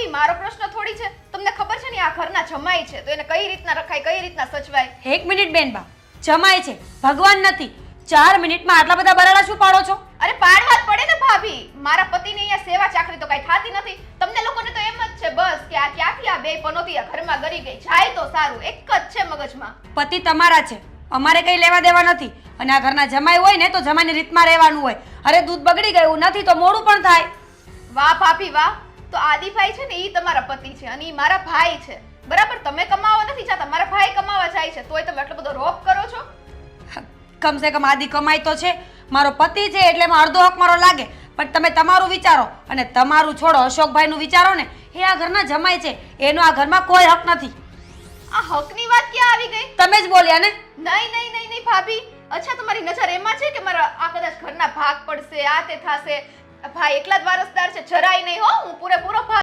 ઈ મારો પ્રશ્ન થોડી છે. તમને ખબર છે ને આ ઘરના જમાઈ છે તો એને કઈ રીતના રખાય, કઈ રીતના સચવાય. 1 મિનિટ બેનબા, જમાય છે, ભગવાન નથી. 4 મિનિટમાં આટલા બધા બરાડા શું પાડો છો? અરે પાડવા જ પડે ને ભાભી. મારા પતિની અહીંયા સેવા ચાકરી તો કઈ થાતી નથી. તમને લોકોને તો એમ જ છે બસ કે આ ક્યાંથી આ બે પનોતી આ ઘરમાં ગરી ગઈ, જાય તો સારું. એક જ છે મગજમાં. પતિ તમારા છે, અમારે કઈ લેવા દેવા નથી. અને આ ઘરના જમાઈ હોય ને તો જમાઈની રીતમાં રહેવાનું હોય. અરે દૂધ બગડી ગયું નથી તો મોડું પણ થાય. વાહ ભાભી વાહ. તો આદિભાઈ છે ને ઈ તમારા પતિ છે અને ઈ મારા ભાઈ છે. બરાબર, તમે કમાવા નથી જતા, મારા ભાઈ કમાવા જાય છે, તોય તમે આટલો બધો રોપ કરો છો. કમસે કમ આદિ કમાય તો છે. મારો પતિ છે એટલે એમાં અડધો હક મારો લાગે. પણ તમે તમારું વિચારો અને તમારું છોડો અશોકભાઈનું વિચારો ને. એ આ ઘરના જમાઈ છે, એનો આ ઘરમાં કોઈ હક નથી. આ હકની વાત ક્યાં આવી ગઈ? તમે જ બોલ્યા ને. નહીં નહીં નહીં નહીં ભાભી. અચ્છા, તમારી નજર એમાં છે કે મારા આ કદાચ ઘરના ભાગ પડશે, આ તે થાશે. ભાઈ એકલા જ વારસદાર છે, જરાય નહીં હો. હું પૂરેપૂરો ભાગ